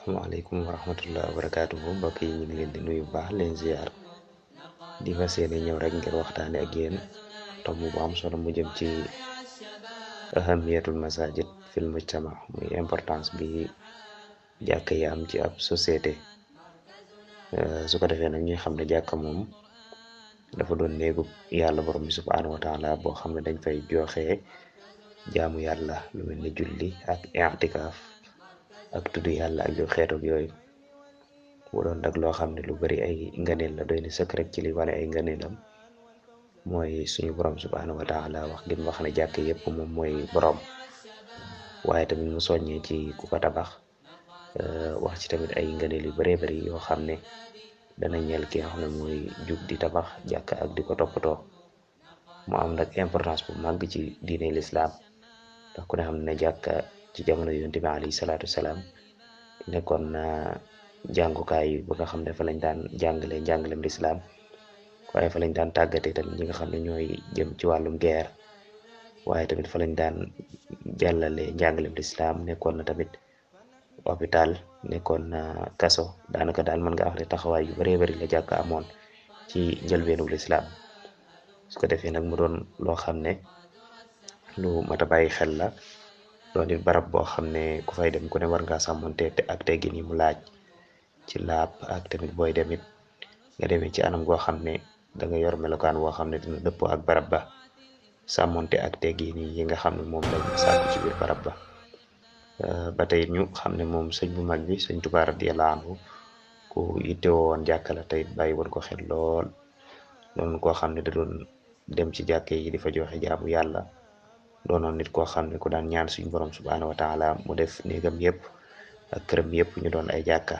Waalaikum warahmatullahi wabarakatuh. Mbokk yi ñu ngi leen di nuyu bu baax leen ziar di fas yéene ñëw rek ngir waxtaane ak yéen tomb bu am solo mu jëm ci ahamiyatul masajid fil mujtama, muy importance bi jàkk yi am ci ab société. Su ko defee nag ñuy xam ne jàkka moom dafa doon néegu yàlla borom bi subhanahu wa taala boo xam ne dañ fay joxe jaamu yàlla lu mel ni julli ak i'tikaaf ak tudd yàlla ak yu xeetoog yooyu. bu doon nag loo xam ne lu bari ay ngëneel la, doy na sëkk rek ci li wane ay ngëneelam mooy suñu borom subhanahu wa taala wax gi mu wax ne jàkk yépp moom mooy borom, waaye tamit mu soññee ci ku ko tabax. Wax ci tamit ay ngëneel yu baree bari yoo xam ne dana ñeel ki nga xam ne mooy jug di tabax jàkk ak di ko toppatoo. mu am nag importance bu màgg ci diine lislaam ndax ku ne xam ne jàkka ci jamono yonent bi alayhi salaatu wasalaam nekkoon na jàngukaay ba nga xam ne fa lañ daan njàngalem lislaam, waaye fa lañ daan tàggatee tamit ñi nga xam ne ñooy jëm ci wàllum guerre, waaye tamit fa lañ daan jàllale njàngalem lislaam. nekkoon na tamit hôpital, nekkoon na kaso. daanaka daal mën nga wax ne taxawaay yu baree bari la jàkk amoon ci njëlbeenu lislaam. su ko defee nag mu doon loo xam ne lu mat a bàyyi xel la, doon it barab boo xam ne ku fay dem ku ne war ngaa sàmmonte ak teggin yi mu laaj ci laab, ak tamit booy demit nga demee ci anam goo xam ne da nga yor melokaan woo xam ne dina dëppoo ak barab ba, sàmmonte ak teggin yi nga xam ne moom lañ sàkku ci biir barab ba. ba tey ñu xam ne moom sëñ bu mag bi sëñ Tuubaa radiyallaahu anhu ku yittewoo woon jàkka la, tey bàyyi woon ko xel lool. doon koo xam ne da doon dem ci jàkke yi di fa joxe jaamu yàlla, doonoon nit koo xam ne ku daan ñaan suñu borom subhanahu wa taala mu def néegam yépp ak këram yépp ñu doon ay jàkka.